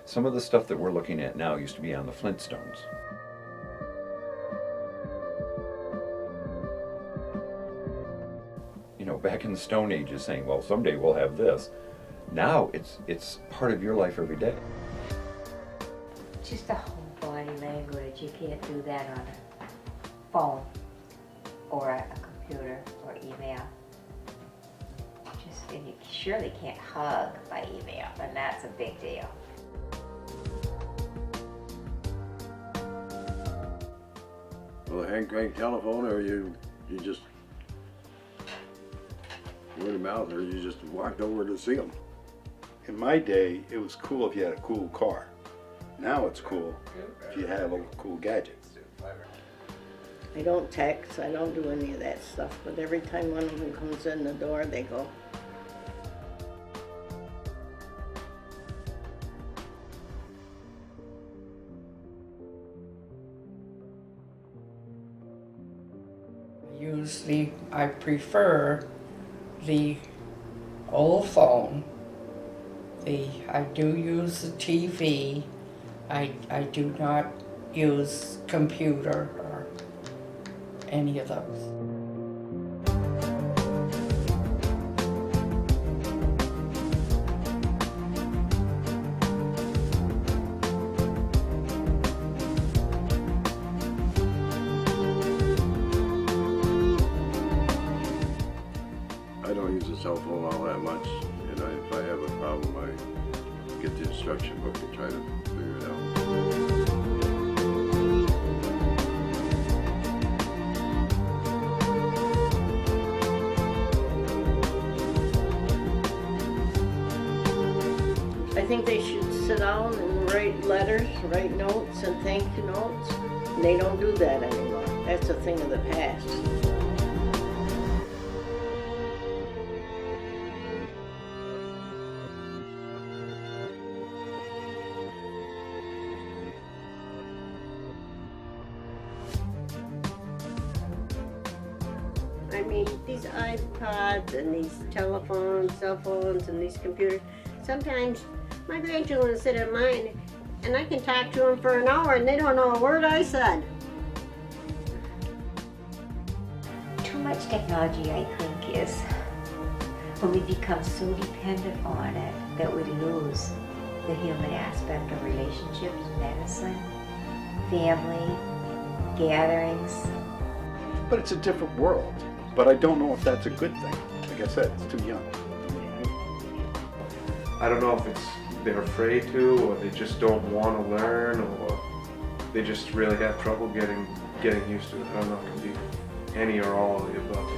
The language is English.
Some of the stuff that we're looking at now used to be on the Flintstones. You know, back in the Stone Ages saying, well, someday we'll have this. Now it's part of your life every day. Just the whole body language. You can't do that on a phone or a computer or email. And you surely can't hug by email, and that's a big deal. Well, a hand crank telephone, or you just word of mouth, or you just walked over to see them. In my day, it was cool if you had a cool car. Now it's cool if you have a cool gadget. I don't text, I don't do any of that stuff, but every time one of them comes in the door, they go. Usually I prefer the old phone. I do use the TV. I do not use computer or any of those. I don't use a cell phone all that much, and if I have a problem, I get the instruction book and try to figure it out. I think they should sit down and write letters, write notes and thank you notes. And they don't do that anymore. That's a thing of the past. I mean, these iPods and these telephones, cell phones, and these computers, sometimes my grandchildren sit at mine and I can talk to them for an hour and they don't know a word I said. Too much technology, I think, is when we become so dependent on it that we lose the human aspect of relationships, medicine, family, gatherings. But it's a different world. But I don't know if that's a good thing. Like I said, it's too young. I don't know if it's they're afraid to, or they just don't want to learn, or they just really have trouble getting used to it. I don't know, it can be any or all of the above.